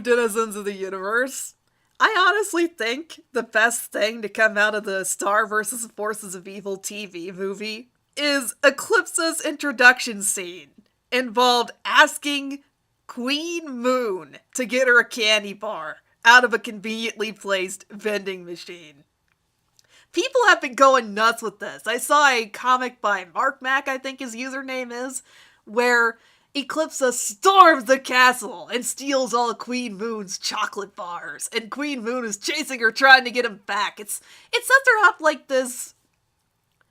denizens of the universe. I honestly think the best thing to come out of the Star vs. Forces of Evil TV movie is Eclipsa's introduction scene. Involved asking Queen Moon to get her a candy bar out of a conveniently placed vending machine. People have been going nuts with this. I saw a comic by Mark Mack, I think his username is, where Eclipsa storms the castle and steals all of Queen Moon's chocolate bars, and Queen Moon is chasing her, trying to get him back. It sets her up like this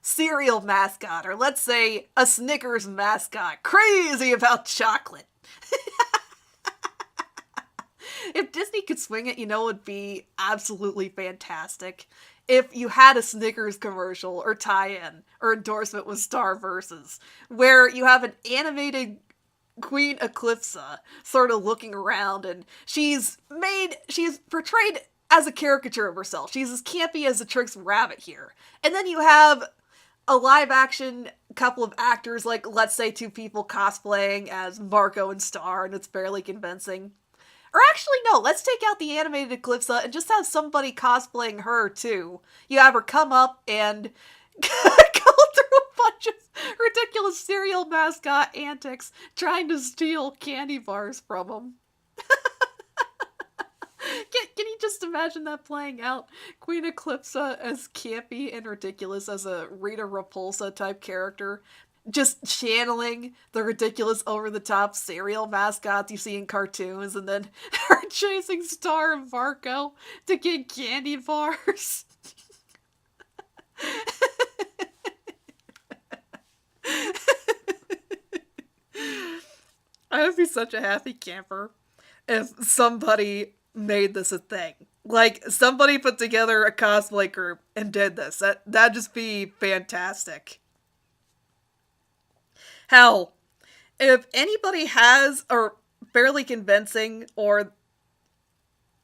cereal mascot, or let's say a Snickers mascot, crazy about chocolate. If Disney could swing it, it would be absolutely fantastic. If you had a Snickers commercial or tie-in or endorsement with Star Versus, where you have an animated Queen Eclipsa sort of looking around, and she's portrayed as a caricature of herself. She's as campy as a Trix Rabbit here. And then you have a live action couple of actors, like let's say two people cosplaying as Marco and Star, and it's barely convincing. Or actually, no, let's take out the animated Eclipsa and just have somebody cosplaying her, too. You have her come up and go through a bunch of ridiculous cereal mascot antics trying to steal candy bars from them. Can you just imagine that playing out? Queen Eclipsa as campy and ridiculous as a Rita Repulsa type character, just channeling the ridiculous over-the-top cereal mascots you see in cartoons, and then her chasing Star and Marco to get candy bars. I would be such a happy camper if somebody made this a thing. Like, somebody put together a cosplay group and did this. That'd just be fantastic. Hell, if anybody has, or fairly convincing, or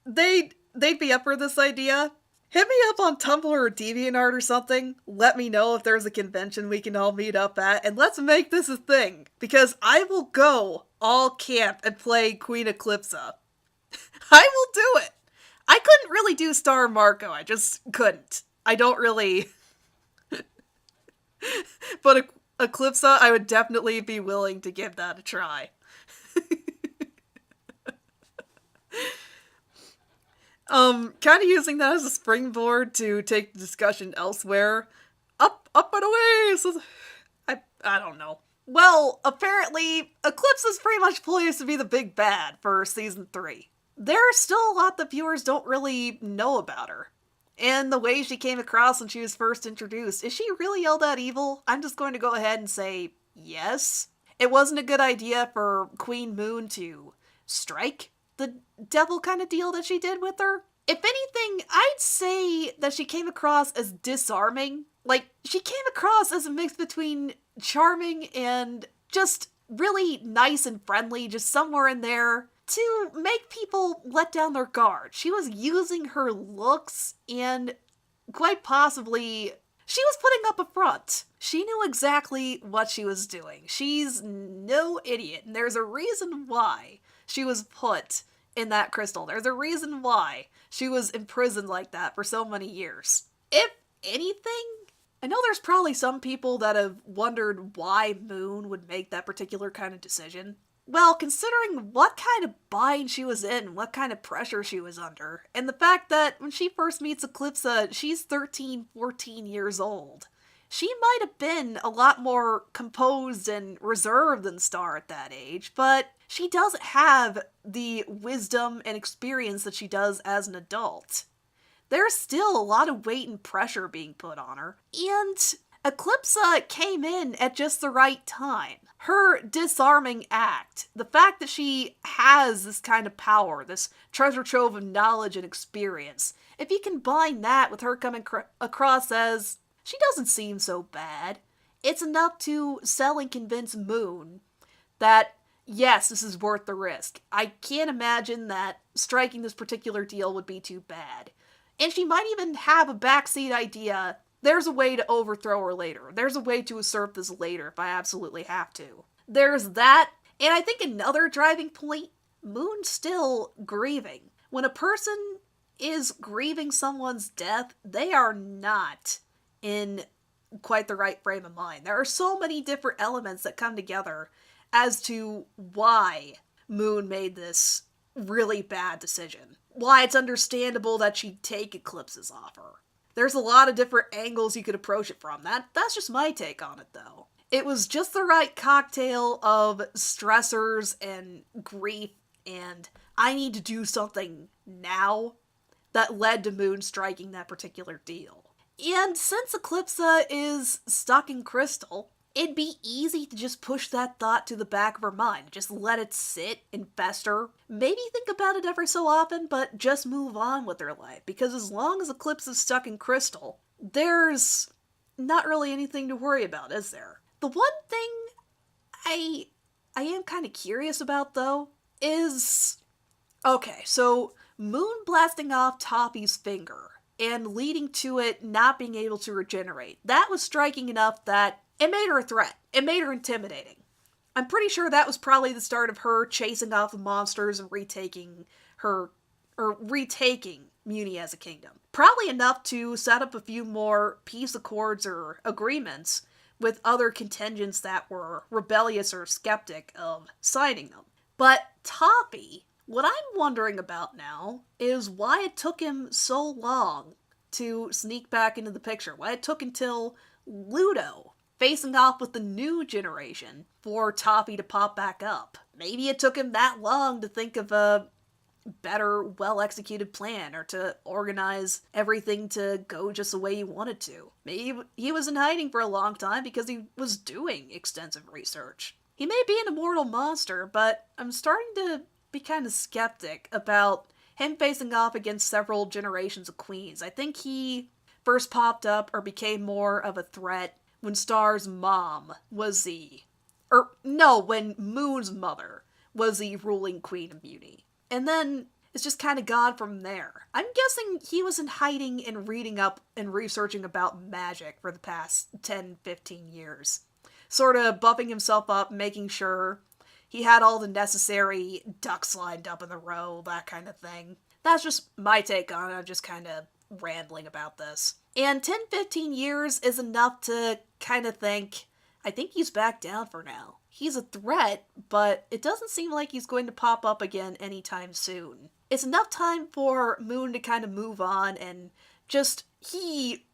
they'd be up for this idea, hit me up on Tumblr or DeviantArt or something. Let me know if there's a convention we can all meet up at, and let's make this a thing, because I will go all camp and play Queen Eclipsa. I will do it. I couldn't really do Star Marco, I just couldn't. I don't really... But Eclipsa, I would definitely be willing to give that a try. Kind of using that as a springboard to take the discussion elsewhere. Up and away! So, I don't know. Well, apparently, Eclipse is pretty much poised to be the big bad for Season 3. There's still a lot that viewers don't really know about her. And the way she came across when she was first introduced, is she really all that evil? I'm just going to go ahead and say yes. It wasn't a good idea for Queen Moon to strike the devil kind of deal that she did with her. If anything, I'd say that she came across as disarming. Like, she came across as a mix between charming and just really nice and friendly, just somewhere in there, to make people let down their guard. She was using her looks, and quite possibly, she was putting up a front. She knew exactly what she was doing. She's no idiot, and there's a reason why she was put in that crystal. There's a reason why she was imprisoned like that for so many years. If anything, I know there's probably some people that have wondered why Moon would make that particular kind of decision. Well, considering what kind of bind she was in, what kind of pressure she was under, and the fact that when she first meets Eclipsa, she's 13, 14 years old. She might have been a lot more composed and reserved than Star at that age, but she doesn't have the wisdom and experience that she does as an adult. There's still a lot of weight and pressure being put on her, and Eclipsa came in at just the right time. Her disarming act, the fact that she has this kind of power, this treasure trove of knowledge and experience, if you combine that with her coming across as, she doesn't seem so bad, it's enough to sell and convince Moon that, yes, this is worth the risk. I can't imagine that striking this particular deal would be too bad. And she might even have a backseat idea. There's a way to overthrow her later. There's a way to usurp this later if I absolutely have to. There's that, and I think another driving point Moon's still grieving. When a person is grieving someone's death, they are not in quite the right frame of mind. There are so many different elements that come together as to why Moon made this really bad decision. Why it's understandable that she'd take Eclipse's offer. There's a lot of different angles you could approach it from. That's just my take on it, though. It was just the right cocktail of stressors and grief and I need to do something now that led to Moon striking that particular deal. And since Eclipsa is stuck in Crystal, it'd be easy to just push that thought to the back of her mind. Just let it sit and fester. Maybe think about it every so often, but just move on with her life. Because as long as Eclipse is stuck in Crystal, there's not really anything to worry about, is there? The one thing I am kind of curious about, though, is... Okay, so Moon blasting off Toppy's finger and leading to it not being able to regenerate. That was striking enough that it made her a threat. It made her intimidating. I'm pretty sure that was probably the start of her chasing off the monsters and retaking Mewni as a kingdom. Probably enough to set up a few more peace accords or agreements with other contingents that were rebellious or skeptic of signing them. But Toppy, what I'm wondering about now is why it took him so long to sneak back into the picture. Why it took until Ludo facing off with the new generation for Toppy to pop back up. Maybe it took him that long to think of a better, well-executed plan or to organize everything to go just the way he wanted to. Maybe he was in hiding for a long time because he was doing extensive research. He may be an immortal monster, but I'm starting to be kind of skeptic about him facing off against several generations of queens. I think he first popped up or became more of a threat when Star's mom was when Moon's mother was the ruling queen of Mewni. And then it's just kind of gone from there. I'm guessing he was in hiding and reading up and researching about magic for the past 10, 15 years. Sort of buffing himself up, making sure he had all the necessary ducks lined up in the row, that kind of thing. That's just my take on it. I'm just kind of rambling about this. And 10, 15 years is enough to kind of think, I think he's back down for now. He's a threat, but it doesn't seem like he's going to pop up again anytime soon. It's enough time for Moon to kind of move on and just, he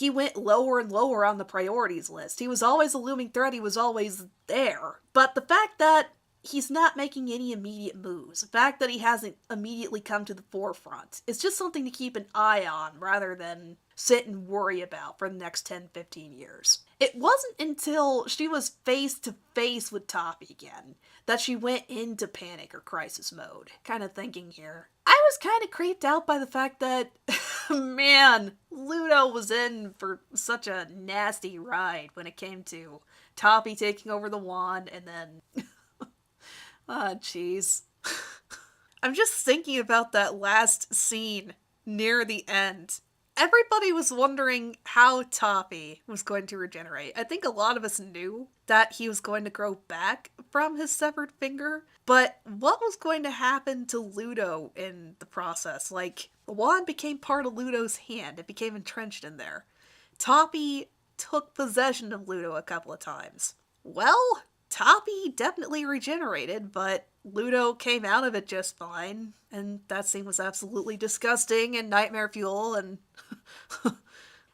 went lower and lower on the priorities list. He was always a looming threat, he was always there. But the fact that he's not making any immediate moves, the fact that he hasn't immediately come to the forefront, it's just something to keep an eye on rather than sit and worry about for the next 10, 15 years. It wasn't until she was face to face with Toppy again that she went into panic or crisis mode. Kind of thinking here. I was kind of creeped out by the fact that, man, Ludo was in for such a nasty ride when it came to Toppy taking over the wand and then... Ah, jeez. I'm just thinking about that last scene near the end. Everybody was wondering how Toppy was going to regenerate. I think a lot of us knew that he was going to grow back from his severed finger, but what was going to happen to Ludo in the process? Like, the wand became part of Ludo's hand. It became entrenched in there. Toppy took possession of Ludo a couple of times. Well, Toppy definitely regenerated, but Ludo came out of it just fine, and that scene was absolutely disgusting and nightmare fuel, and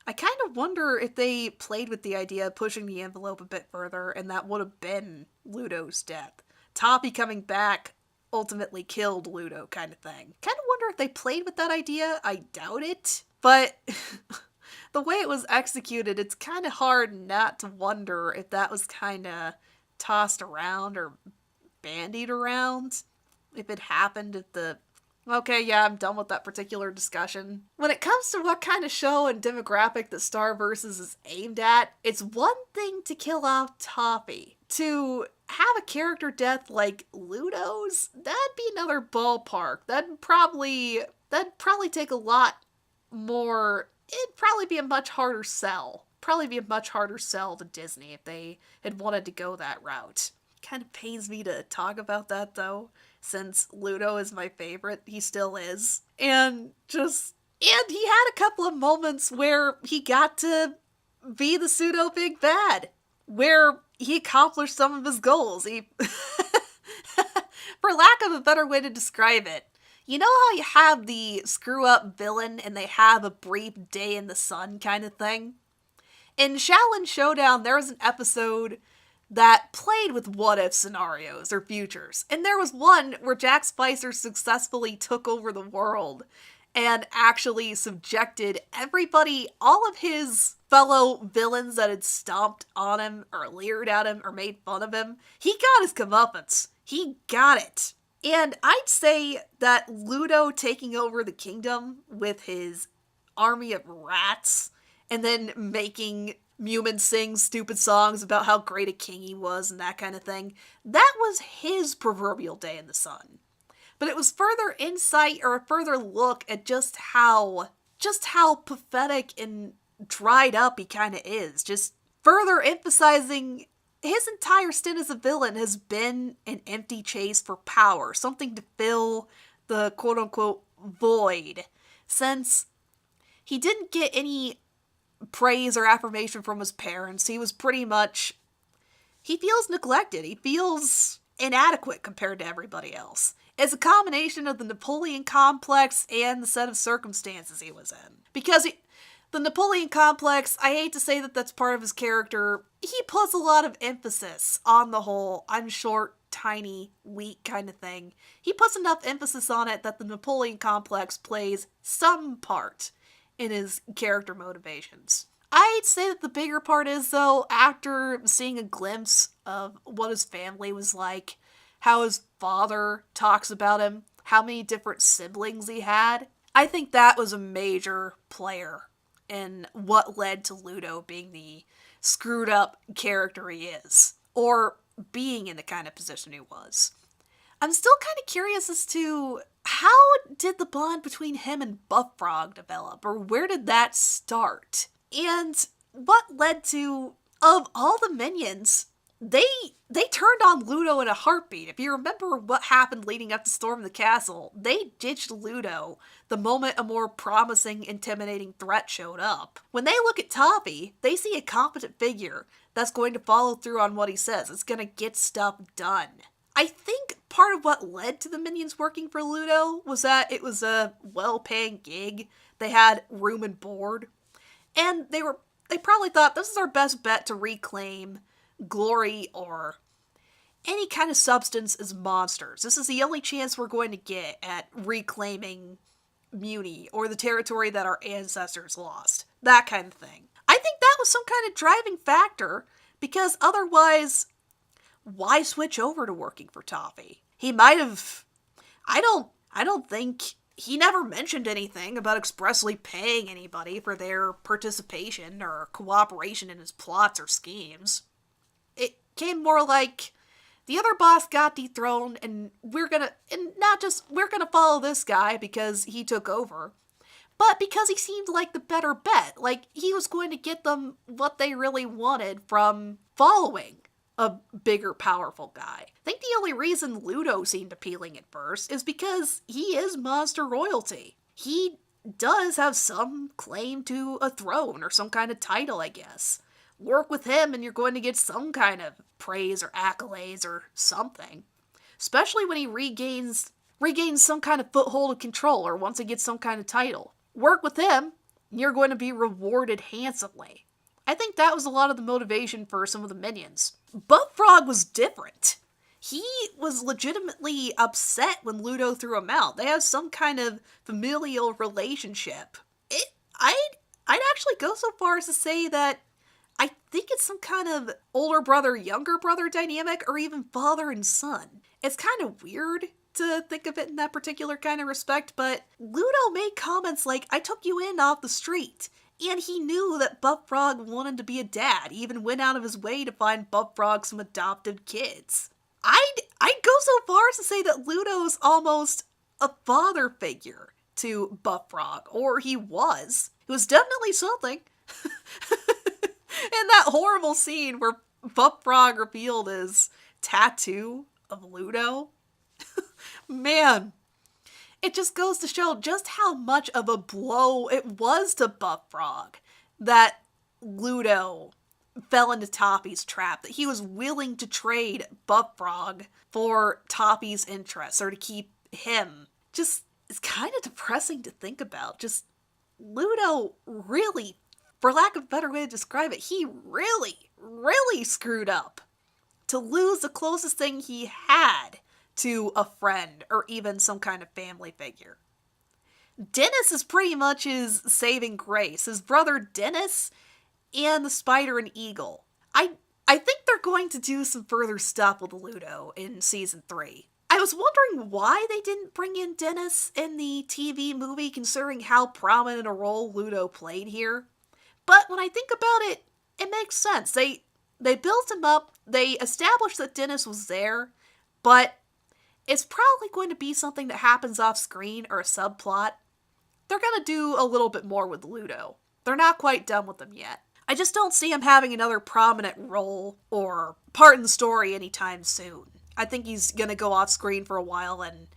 I kind of wonder if they played with the idea of pushing the envelope a bit further, and that would have been Ludo's death. Toppy coming back ultimately killed Ludo, kind of thing. Kind of wonder if they played with that idea. I doubt it, but the way it was executed, it's kind of hard not to wonder if that was kind of tossed around or bandied around. If it happened at the... Okay, yeah, I'm done with that particular discussion. When it comes to what kind of show and demographic that Starverse is aimed at, it's one thing to kill off Toppy. To have a character death like Ludo's, that'd be another ballpark. That'd probably take a lot more... It'd probably be a much harder sell. To Disney if they had wanted to go that route. Kind of pains me to talk about that, though. since Ludo is my favorite. He still is. And he had a couple of moments where he got to be the pseudo big bad, where he accomplished some of his goals. For lack of a better way to describe it, you know how you have the screw up villain and they have a brief day in the sun kind of thing? In Shaolin Showdown, there was an episode that played with what-if scenarios or futures. And there was one where Jack Spicer successfully took over the world and actually subjected everybody, all of his fellow villains that had stomped on him or leered at him or made fun of him. He got his comeuppance. He got it. And I'd say that Ludo taking over the kingdom with his army of rats and then making Mewni sing stupid songs about how great a king he was and that kind of thing, that was his proverbial day in the sun. But it was further insight or a further look at just how pathetic and dried up he kind of is. Just further emphasizing his entire stint as a villain has been an empty chase for power, something to fill the quote-unquote void, since he didn't get any praise or affirmation from his parents. He feels neglected. He feels inadequate compared to everybody else. It's a combination of the Napoleon complex and the set of circumstances he was in. Because the Napoleon complex, I hate to say that that's part of his character, he puts a lot of emphasis on the whole I'm short, tiny, weak kind of thing. He puts enough emphasis on it that the Napoleon complex plays some part in his character motivations. I'd say that the bigger part is, though, after seeing a glimpse of what his family was like, how his father talks about him, how many different siblings he had, I think that was a major player in what led to Ludo being the screwed up character he is, or being in the kind of position he was. I'm still kind of curious as to how did the bond between him and Buff Frog develop, or where did that start? And what led to, of all the minions, they turned on Ludo in a heartbeat. If you remember what happened leading up to Storm the Castle, they ditched Ludo the moment a more promising, intimidating threat showed up. When they look at Toffee, they see a competent figure that's going to follow through on what he says. It's going to get stuff done. I think part of what led to the minions working for Ludo was that it was a well-paying gig. They had room and board. And they probably thought, this is our best bet to reclaim glory or any kind of substance as monsters. This is the only chance we're going to get at reclaiming Mewni, or the territory that our ancestors lost. That kind of thing. I think that was some kind of driving factor, because otherwise, why switch over to working for Toffee? He might have... I don't think... He never mentioned anything about expressly paying anybody for their participation or cooperation in his plots or schemes. It came more like, the other boss got dethroned, and we're gonna follow this guy because he took over, but because he seemed like the better bet. Like, he was going to get them what they really wanted from following a bigger, powerful guy. I think the only reason Ludo seemed appealing at first is because he is monster royalty. He does have some claim to a throne or some kind of title, I guess. Work with him and you're going to get some kind of praise or accolades or something. Especially when he regains some kind of foothold of control, or once he gets some kind of title. Work with him and you're going to be rewarded handsomely. I think that was a lot of the motivation for some of the minions. Buff Frog was different. He was legitimately upset when Ludo threw him out. They have some kind of familial relationship. I'd actually go so far as to say that I think it's some kind of older brother, younger brother dynamic, or even father and son. It's kind of weird to think of it in that particular kind of respect, but Ludo made comments like, I took you in off the street. And he knew that Buff Frog wanted to be a dad. He even went out of his way to find Buff Frog some adopted kids. I'd go so far as to say that Ludo's almost a father figure to Buff Frog. Or he was. It was definitely something. And that horrible scene where Buff Frog revealed his tattoo of Ludo. Man, it just goes to show just how much of a blow it was to Buff Frog that Ludo fell into Toppy's trap, that he was willing to trade Buff Frog for Toppy's interests, or to keep him. Just, it's kind of depressing to think about. Just, Ludo really, for lack of a better way to describe it, he really screwed up to lose the closest thing he had to a friend or even some kind of family figure. Dennis is pretty much his saving grace. His brother Dennis and the Spider and Eagle. I think they're going to do some further stuff with Ludo in season 3. I was wondering why they didn't bring in Dennis in the TV movie, considering how prominent a role Ludo played here. But when I think about it, it makes sense. They built him up, they established that Dennis was there, but it's probably going to be something that happens off screen or a subplot. They're going to do a little bit more with Ludo. They're not quite done with him yet. I just don't see him having another prominent role or part in the story anytime soon. I think he's going to go off screen for a while, and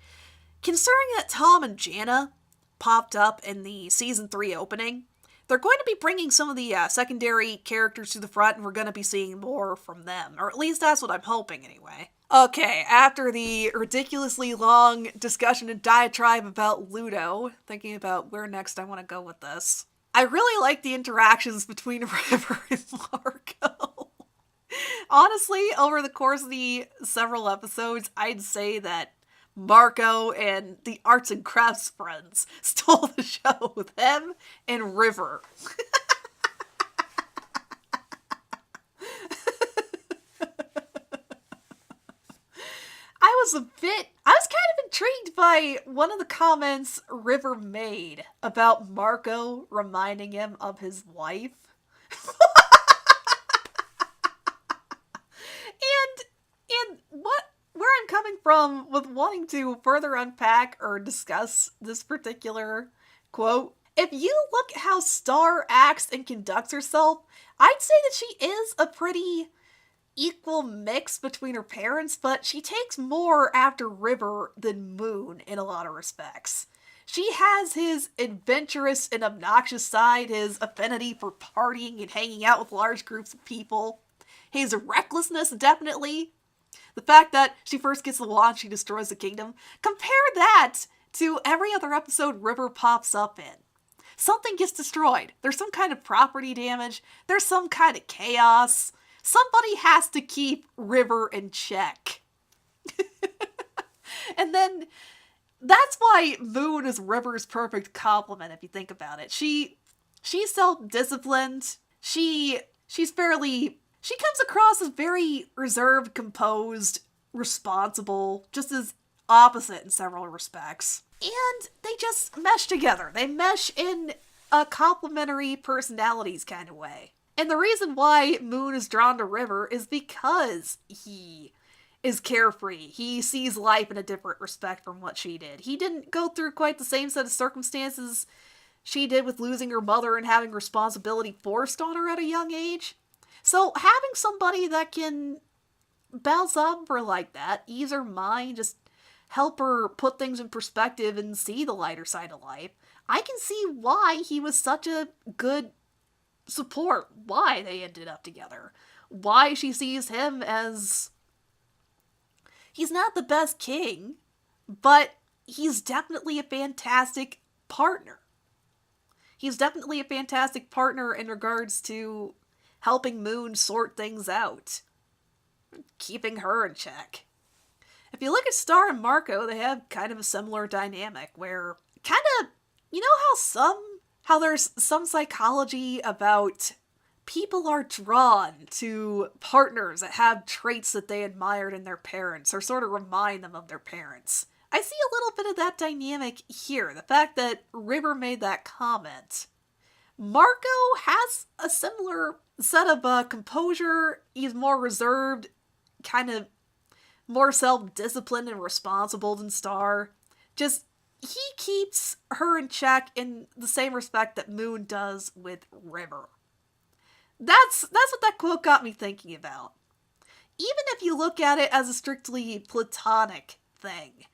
considering that Tom and Jana popped up in the season 3 opening, they're going to be bringing some of the secondary characters to the front, and we're going to be seeing more from them. Or at least that's what I'm hoping anyway. Okay, after the ridiculously long discussion and diatribe about Ludo, thinking about where next I want to go with this, I really like the interactions between River and Marco. Honestly, over the course of the several episodes, I'd say that Marco and the arts and crafts friends stole the show with him and River. I was kind of intrigued by one of the comments River made about Marco reminding him of his wife. and where I'm coming from with wanting to further unpack or discuss this particular quote, if you look at how Star acts and conducts herself, I'd say that she is a pretty equal mix between her parents, but she takes more after River than Moon in a lot of respects. She has his adventurous and obnoxious side, his affinity for partying and hanging out with large groups of people, his recklessness, definitely. The fact that she first gets the wand, she destroys the kingdom. Compare that to every other episode River pops up in. Something gets destroyed. There's some kind of property damage. There's some kind of chaos. Somebody has to keep River in check. And then that's why Moon is River's perfect complement, if you think about it. She's self-disciplined. She comes across as very reserved, composed, responsible, just as opposite in several respects. And they just mesh together. They mesh in a complementary personalities kind of way. And the reason why Moon is drawn to River is because he is carefree. He sees life in a different respect from what she did. He didn't go through quite the same set of circumstances she did with losing her mother and having responsibility forced on her at a young age. So having somebody that can bounce off her like that, ease her mind, just help her put things in perspective and see the lighter side of life, I can see why he was such a good support, why they ended up together, why she sees him as, he's not the best king, but he's definitely a fantastic partner. He's definitely a fantastic partner in regards to helping Moon sort things out, keeping her in check. If you look at Star and Marco, they have kind of a similar dynamic where kind of, you know how there's some psychology about people are drawn to partners that have traits that they admired in their parents or sort of remind them of their parents. I see a little bit of that dynamic here. The fact that River made that comment. Marco has a similar set of composure. He's more reserved, kind of more self-disciplined and responsible than Star. Just, he keeps her in check in the same respect that Moon does with River. That's what that quote got me thinking about. Even if you look at it as a strictly platonic thing,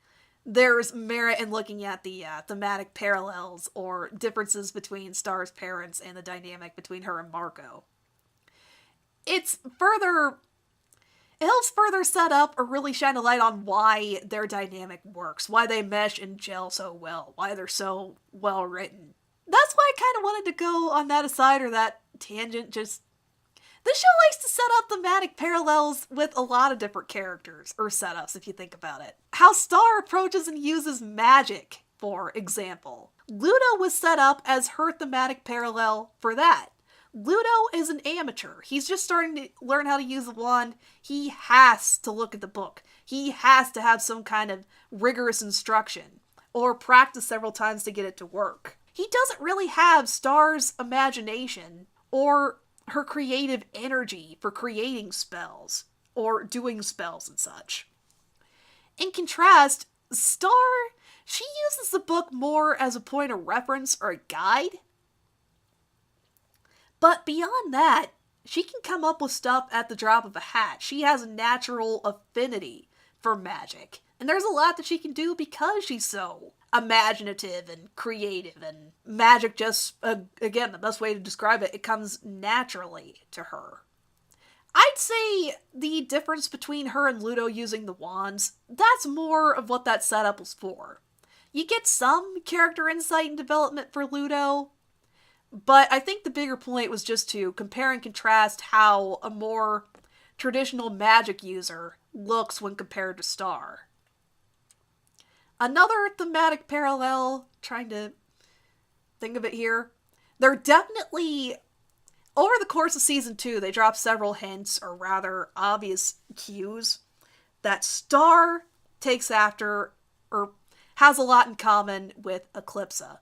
there's merit in looking at the thematic parallels or differences between Star's parents and the dynamic between her and Marco. It helps further set up or really shine a light on why their dynamic works, why they mesh and gel so well, why they're so well written. That's why I kind of wanted to go on that aside or that tangent. Just this show likes to set up thematic parallels with a lot of different characters or setups, if you think about it. How Star approaches and uses magic, for example. Ludo was set up as her thematic parallel for that. Ludo is an amateur. He's just starting to learn how to use the wand. He has to look at the book. He has to have some kind of rigorous instruction or practice several times to get it to work. He doesn't really have Star's imagination or her creative energy for creating spells or doing spells and such. In contrast, Star, she uses the book more as a point of reference or a guide. But beyond that, she can come up with stuff at the drop of a hat. She has a natural affinity for magic. And there's a lot that she can do because she's so imaginative and creative. And magic just, again, the best way to describe it, it comes naturally to her. I'd say the difference between her and Ludo using the wands, that's more of what that setup was for. You get some character insight and development for Ludo, but I think the bigger point was just to compare and contrast how a more traditional magic user looks when compared to Star. Another thematic parallel, trying to think of it here, they're definitely, over the course of season 2, they drop several hints, or rather obvious cues, that Star takes after, or has a lot in common with Eclipsa.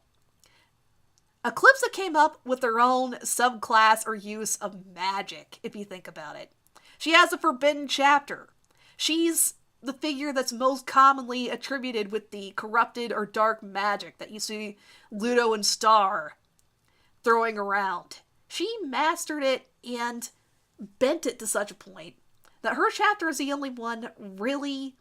Eclipsa came up with their own subclass or use of magic, if you think about it. She has a forbidden chapter. She's the figure that's most commonly attributed with the corrupted or dark magic that you see Ludo and Star throwing around. She mastered it and bent it to such a point that her chapter is the only one really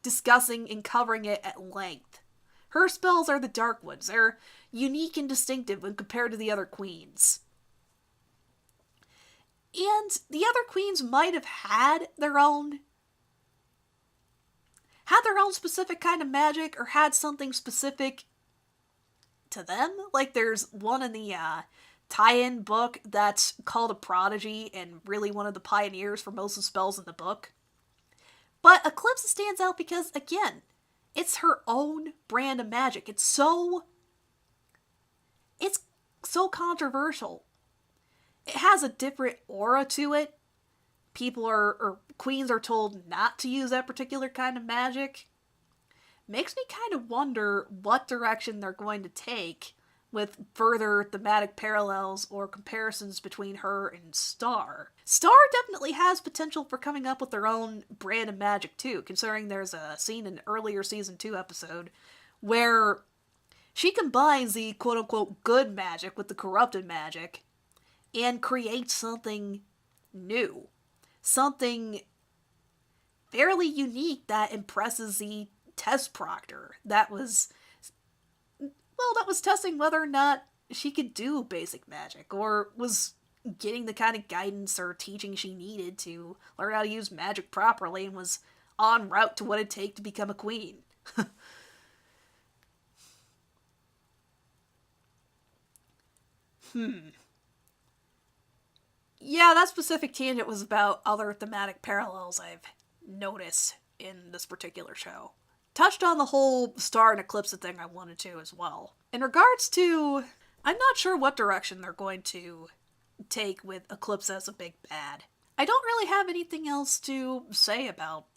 discussing and covering it at length. Her spells are the dark ones. They're unique and distinctive when compared to the other queens. And the other queens might have had their own specific kind of magic or had something specific to them. Like there's one in the tie-in book that's called a prodigy and really one of the pioneers for most of the spells in the book. But Eclipse stands out because, again, it's her own brand of magic. It's so controversial. It has a different aura to it. Queens are told not to use that particular kind of magic. Makes me kind of wonder what direction they're going to take with further thematic parallels or comparisons between her and Star. Star definitely has potential for coming up with their own brand of magic too, considering there's a scene in an earlier season 2 episode where she combines the quote-unquote good magic with the corrupted magic and creates something new. Something fairly unique that impresses the test proctor that was testing whether or not she could do basic magic or was getting the kind of guidance or teaching she needed to learn how to use magic properly and was en route to what it'd take to become a queen. Yeah, that specific tangent was about other thematic parallels I've noticed in this particular show. Touched on the whole Star and Eclipse thing I wanted to as well. In regards to, I'm not sure what direction they're going to take with Eclipse as a big bad. I don't really have anything else to say about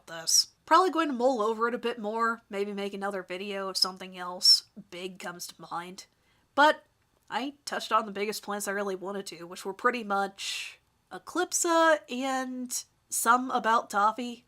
this. Probably going to mull over it a bit more, maybe make another video if something else big comes to mind. But I touched on the biggest points I really wanted to, which were pretty much Eclipsa and some about Toffee.